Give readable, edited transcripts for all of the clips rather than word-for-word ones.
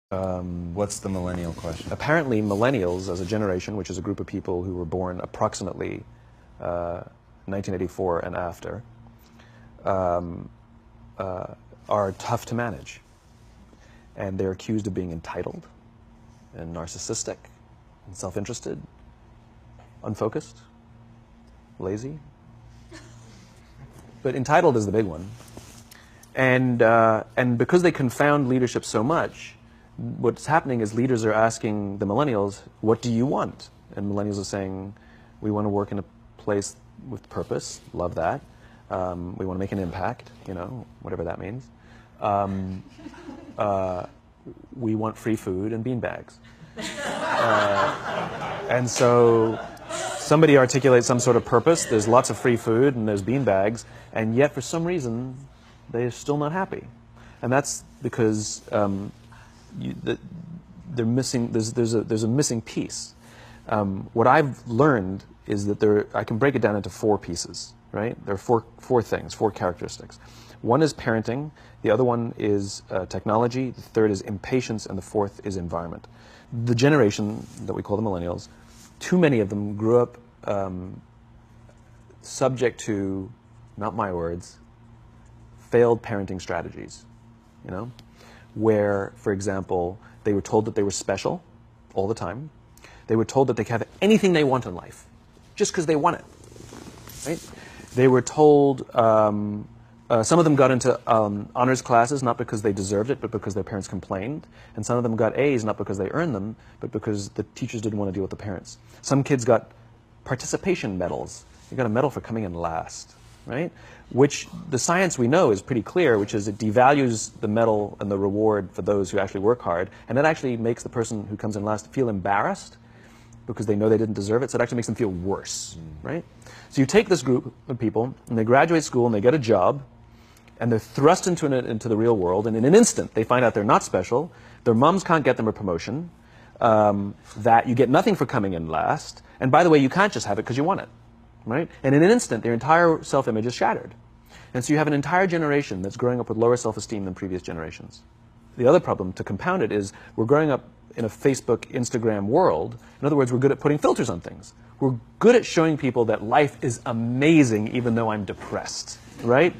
What's the millennial question? Apparently, millennials as a generation, which is a group of people who were born approximately 1984 and after, are tough to manage. And they're accused of being entitled and narcissistic and self-interested, unfocused, lazy. But entitled is the big one. And because they confound leadership so much, what's happening is leaders are asking the millennials, what do you want? And millennials are saying, we want to work in a place with purpose, love that. We want to make an impact, you know, whatever that means. We want free food and beanbags. And so somebody articulates some sort of purpose, there's lots of free food and there's beanbags, and yet for some reason they're still not happy. And that's because they're missing, there's a missing piece. What I've learned is that I can break it down into 4 pieces, right? There are four things, 4 characteristics. One is parenting, the other one is technology, the third is impatience, and the fourth is environment. The generation that we call the millennials, too many of them grew up subject to, not my words, failed parenting strategies, you know? Where, for example, they were told that they were special all the time. They were told that they could have anything they want in life, just because they want it, right? They were told, some of them got into honors classes, not because they deserved it, but because their parents complained. And some of them got A's, not because they earned them, but because the teachers didn't want to deal with the parents. Some kids got participation medals. You got a medal for coming in last, right? Which the science we know is pretty clear, which is it devalues the medal and the reward for those who actually work hard, and it actually makes the person who comes in last feel embarrassed because they know they didn't deserve it, so it actually makes them feel worse, right? So you take this group of people, and they graduate school, and they get a job, and they're thrust into the real world, and in an instant, they find out they're not special, their moms can't get them a promotion, that you get nothing for coming in last, and by the way, you can't just have it because you want it. Right? And in an instant, their entire self-image is shattered. And so you have an entire generation that's growing up with lower self-esteem than previous generations. The other problem, to compound it, is we're growing up in a Facebook, Instagram world. In other words, we're good at putting filters on things. We're good at showing people that life is amazing even though I'm depressed, right?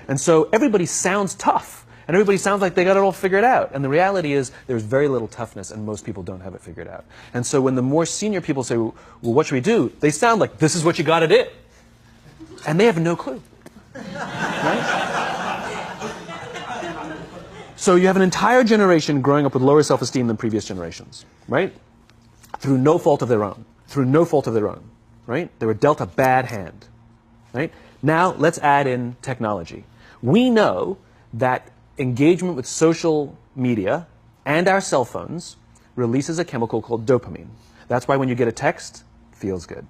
And so everybody sounds tough. And everybody sounds like they got it all figured out. And the reality is there's very little toughness, and most people don't have it figured out. And so when the more senior people say, well, what should we do? They sound like, this is what you got to do. And they have no clue. Right? So you have an entire generation growing up with lower self-esteem than previous generations, right? Through no fault of their own. Through no fault of their own, right? They were dealt a bad hand, right? Now let's add in technology. We know that engagement with social media and our cell phones releases a chemical called dopamine. That's why when you get a text, it feels good,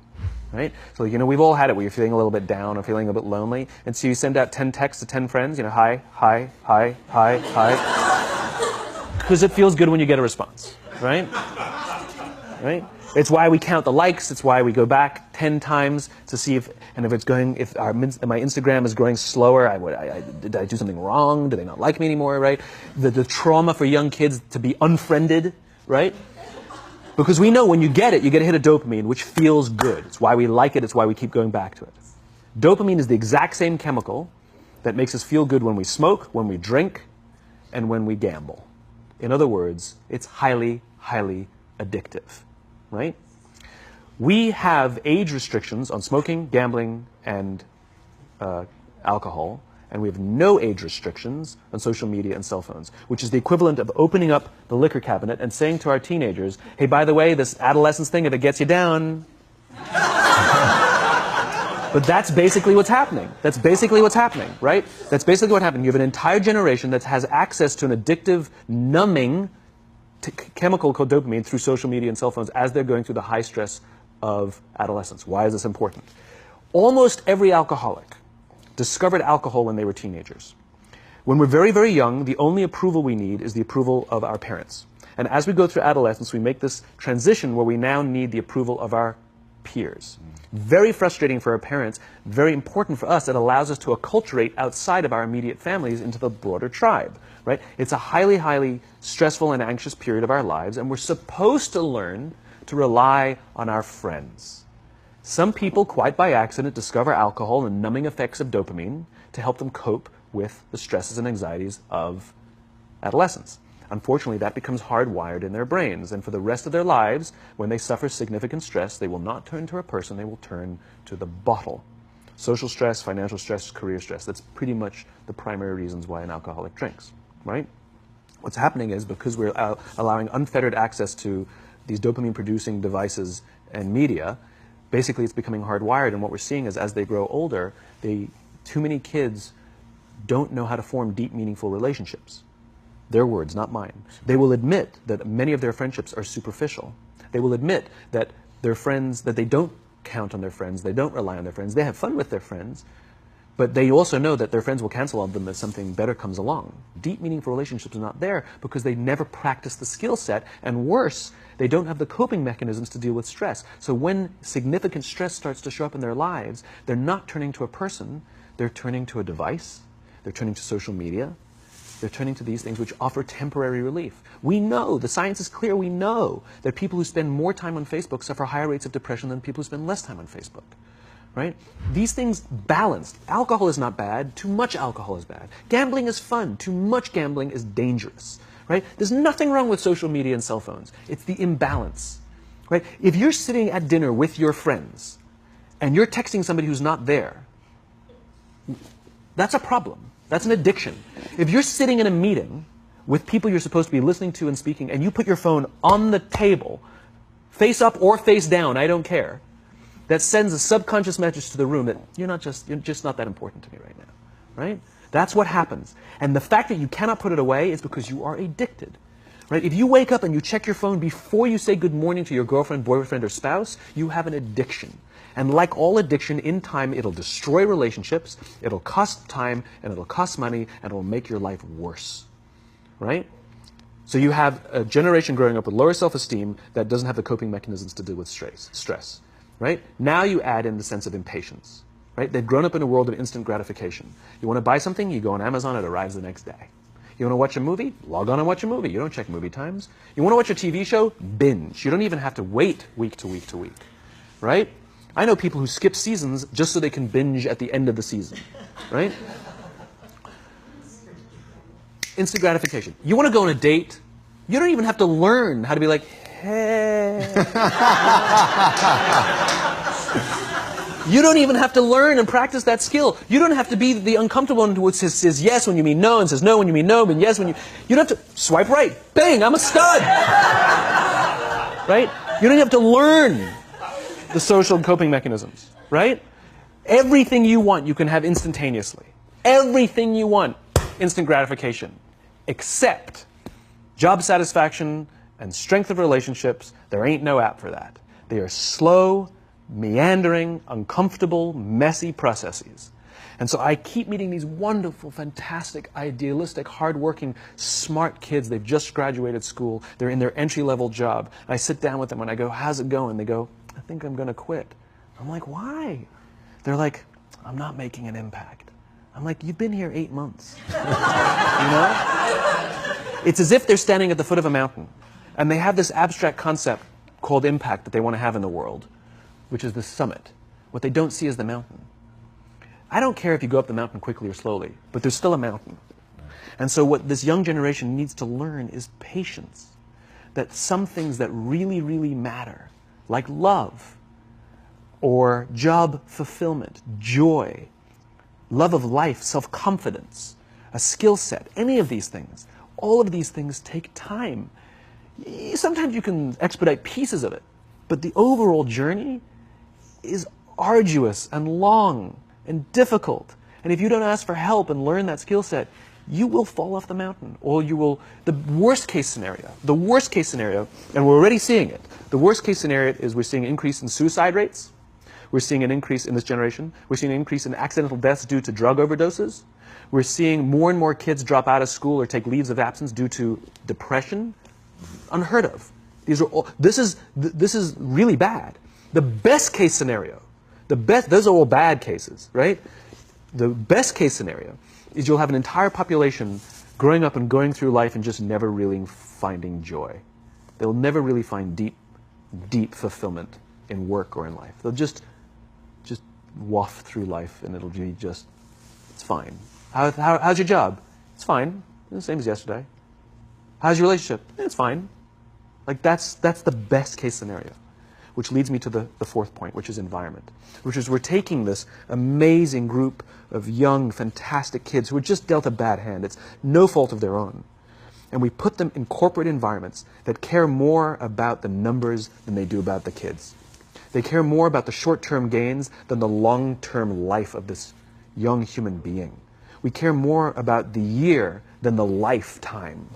right? So, you know, we've all had it where you're feeling a little bit down or feeling a bit lonely, and so you send out 10 texts to 10 friends, you know, hi, hi, hi, hi, hi, because it feels good when you get a response, right? Right? It's why we count the likes. It's why we go back 10 times to see if my Instagram is growing slower, did I do something wrong? Do they not like me anymore, right? The trauma for young kids to be unfriended, right? Because we know when you get a hit of dopamine, which feels good. It's why we like it. It's why we keep going back to it. Dopamine is the exact same chemical that makes us feel good when we smoke, when we drink, and when we gamble. In other words, it's highly, highly addictive. Right? We have age restrictions on smoking, gambling, and alcohol, and we have no age restrictions on social media and cell phones, which is the equivalent of opening up the liquor cabinet and saying to our teenagers, hey, by the way, this adolescence thing, if it gets you down. But that's basically what's happening. That's basically what's happening, right? That's basically what happened. You have an entire generation that has access to an addictive, numbing chemical called dopamine through social media and cell phones as they're going through the high stress of adolescence. Why is this important? Almost every alcoholic discovered alcohol when they were teenagers. When we're very, very young, the only approval we need is the approval of our parents. And as we go through adolescence, we make this transition where we now need the approval of our peers. Very frustrating for our parents, very important for us. It allows us to acculturate outside of our immediate families into the broader tribe, right? It's a highly, highly stressful and anxious period of our lives, and we're supposed to learn to rely on our friends. Some people, quite by accident, discover alcohol and numbing effects of dopamine to help them cope with the stresses and anxieties of adolescence. Unfortunately, that becomes hardwired in their brains, and for the rest of their lives, when they suffer significant stress, they will not turn to a person, they will turn to the bottle. Social stress, financial stress, career stress, that's pretty much the primary reasons why an alcoholic drinks, right? What's happening is, because we're allowing unfettered access to these dopamine-producing devices and media, basically it's becoming hardwired, and what we're seeing is, as they grow older, too many kids don't know how to form deep, meaningful relationships. Their words, not mine. They will admit that many of their friendships are superficial. They will admit that their friends, that they don't count on their friends, they don't rely on their friends, they have fun with their friends, but they also know that their friends will cancel on them as something better comes along. Deep, meaningful relationships are not there because they never practice the skill set, and worse, they don't have the coping mechanisms to deal with stress. So when significant stress starts to show up in their lives, they're not turning to a person, they're turning to a device, they're turning to social media, they're turning to these things which offer temporary relief. We know, the science is clear, we know that people who spend more time on Facebook suffer higher rates of depression than people who spend less time on Facebook, right? These things balanced. Alcohol is not bad, too much alcohol is bad. Gambling is fun, too much gambling is dangerous, right? There's nothing wrong with social media and cell phones. It's the imbalance, right? If you're sitting at dinner with your friends and you're texting somebody who's not there, that's a problem. That's an addiction. If you're sitting in a meeting with people you're supposed to be listening to and speaking, and you put your phone on the table, face up or face down, I don't care, that sends a subconscious message to the room that you're just not that important to me right now, right? That's what happens. And the fact that you cannot put it away is because you are addicted, right? If you wake up and you check your phone before you say good morning to your girlfriend, boyfriend, or spouse, you have an addiction. And like all addiction, in time, it'll destroy relationships, it'll cost time, and it'll cost money, and it'll make your life worse, right? So you have a generation growing up with lower self-esteem that doesn't have the coping mechanisms to deal with stress, right? Now you add in the sense of impatience, right? They've grown up in a world of instant gratification. You want to buy something, you go on Amazon, it arrives the next day. You want to watch a movie? Log on and watch a movie. You don't check movie times. You want to watch a TV show? Binge. You don't even have to wait week to week to week, right? I know people who skip seasons just so they can binge at the end of the season, right? Instant gratification. You want to go on a date? You don't even have to learn how to be like, hey. You don't even have to learn and practice that skill. You don't have to be the uncomfortable one who says yes when you mean no and says no when you mean no, but yes when you... You don't have to swipe right. Bang, I'm a stud. Right? You don't have to learn the social coping mechanisms, right? Everything you want, you can have instantaneously. Everything you want, instant gratification. Except job satisfaction and strength of relationships, there ain't no app for that. They are slow, meandering, uncomfortable, messy processes. And so I keep meeting these wonderful, fantastic, idealistic, hardworking, smart kids. They've just graduated school. They're in their entry-level job. And I sit down with them and I go, how's it going? They go, I think I'm going to quit. I'm like, why? They're like, I'm not making an impact. I'm like, you've been here 8 months. You know? It's as if they're standing at the foot of a mountain, and they have this abstract concept called impact that they want to have in the world, which is the summit. What they don't see is the mountain. I don't care if you go up the mountain quickly or slowly, but there's still a mountain. And so what this young generation needs to learn is patience. That some things that really, really matter, like love, or job fulfillment, joy, love of life, self-confidence, a skill set, any of these things, all of these things take time. Sometimes you can expedite pieces of it, but the overall journey is arduous and long and difficult. And if you don't ask for help and learn that skill set, you will fall off the mountain, or you will, the worst case scenario, and we're already seeing it, the worst case scenario is we're seeing an increase in suicide rates, we're seeing an increase in this generation, we're seeing an increase in accidental deaths due to drug overdoses, we're seeing more and more kids drop out of school or take leaves of absence due to depression. Unheard of. These are all, this is really bad. The best case scenario, those are all bad cases, right? The best case scenario is you'll have an entire population growing up and going through life and just never really finding joy. They'll never really find deep fulfillment in work or in life. They'll just waft through life and it'll be just, it's fine. How's your job? It's fine. The same as yesterday. How's your relationship? It's fine. Like that's the best case scenario. Which leads me to the fourth point, which is environment. Which is we're taking this amazing group of young, fantastic kids who were just dealt a bad hand. It's no fault of their own. And we put them in corporate environments that care more about the numbers than they do about the kids. They care more about the short-term gains than the long-term life of this young human being. We care more about the year than the lifetime,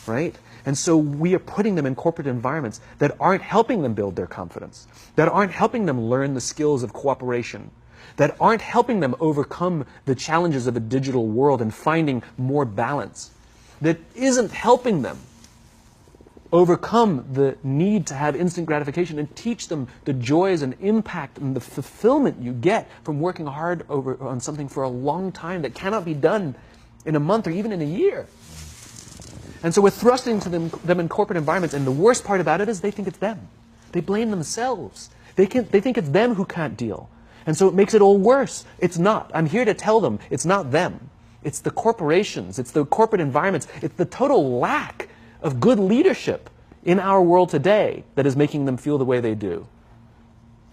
right? And so we are putting them in corporate environments that aren't helping them build their confidence, that aren't helping them learn the skills of cooperation, that aren't helping them overcome the challenges of a digital world and finding more balance, that isn't helping them overcome the need to have instant gratification and teach them the joys and impact and the fulfillment you get from working hard on something for a long time that cannot be done in a month or even in a year. And so we're thrusting to them in corporate environments, and the worst part about it is they think it's them. They blame themselves. They think it's them who can't deal. And so it makes it all worse. It's not. I'm here to tell them it's not them. It's the corporations. It's the corporate environments. It's the total lack of good leadership in our world today that is making them feel the way they do.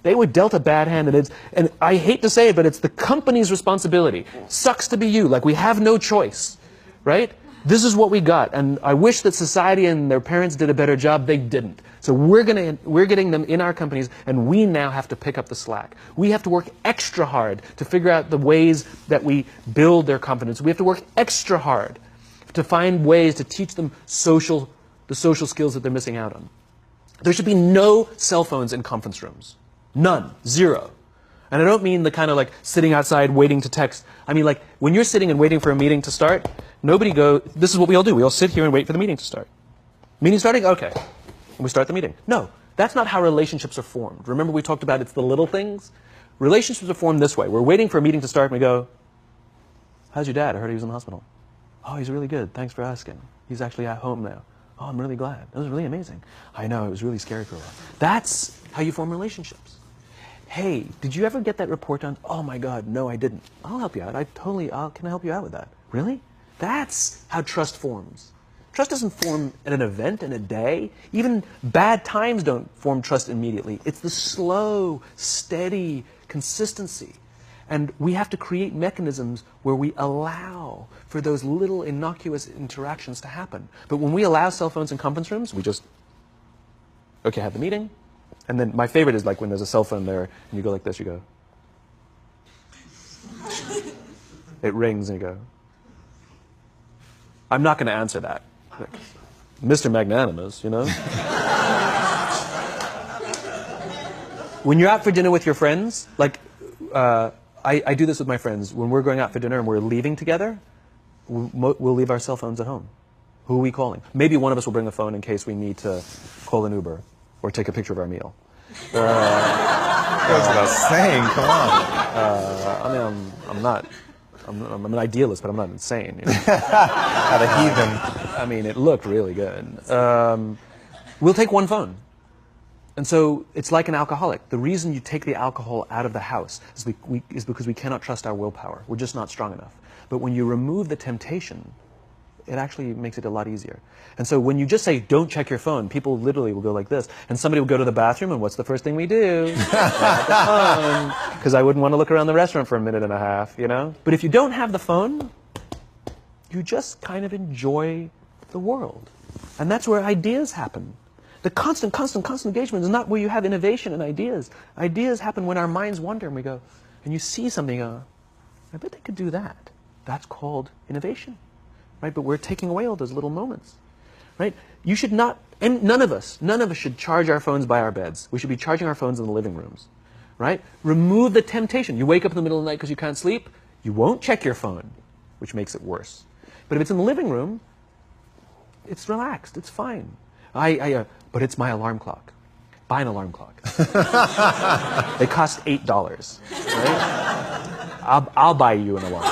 They were dealt a bad hand, and I hate to say it, but it's the company's responsibility. Sucks to be you. Like, we have no choice, right? This is what we got, and I wish that society and their parents did a better job. They didn't. So we're getting them in our companies, and we now have to pick up the slack. We have to work extra hard to figure out the ways that we build their confidence. We have to work extra hard to find ways to teach them the social skills that they're missing out on. There should be no cell phones in conference rooms. None. Zero. And I don't mean the kind of like sitting outside waiting to text. I mean like when you're sitting and waiting for a meeting to start, this is what we all do. We all sit here and wait for the meeting to start. Meeting starting? Okay. And we start the meeting. No, that's not how relationships are formed. Remember we talked about it's the little things? Relationships are formed this way. We're waiting for a meeting to start and we go, how's your dad? I heard he was in the hospital. Oh, he's really good. Thanks for asking. He's actually at home now. Oh, I'm really glad. That was really amazing. I know, it was really scary for a while. That's how you form relationships. Hey, did you ever get that report done? Oh my God, no, I didn't. I'll help you out. Can I help you out with that? Really? That's how trust forms. Trust doesn't form at an event in a day. Even bad times don't form trust immediately. It's the slow, steady consistency. And we have to create mechanisms where we allow for those little innocuous interactions to happen. But when we allow cell phones in conference rooms, we just, okay, have the meeting. And then my favorite is like when there's a cell phone there and you go like this, you go. It rings and you go. I'm not going to answer that. Like, Mr. Magnanimous, you know? When you're out for dinner with your friends, like, I do this with my friends. When we're going out for dinner and we're leaving together, we'll leave our cell phones at home. Who are we calling? Maybe one of us will bring a phone in case we need to call an Uber or take a picture of our meal. That's what I was saying. Come on. I'm an idealist, but I'm not insane. You know? Not a heathen. I mean, it looked really good. We'll take one phone. And so it's like an alcoholic. The reason you take the alcohol out of the house is because we cannot trust our willpower. We're just not strong enough. But when you remove the temptation, it actually makes it a lot easier. And so when you just say, don't check your phone, people literally will go like this. And somebody will go to the bathroom, and what's the first thing we do? Because I wouldn't want to look around the restaurant for a minute and a half, you know? But if you don't have the phone, you just kind of enjoy the world. And that's where ideas happen. The constant engagement is not where you have innovation and ideas. Ideas happen when our minds wander and we go, and you see something, I bet they could do that. That's called innovation, right? But we're taking away all those little moments, right? You should not, and none of us should charge our phones by our beds. We should be charging our phones in the living rooms, right? Remove the temptation. You wake up in the middle of the night because you can't sleep, you won't check your phone, which makes it worse. But if it's in the living room, it's relaxed, it's fine. But it's my alarm clock. buy an alarm clock. They cost $8, right? I'll buy you an alarm.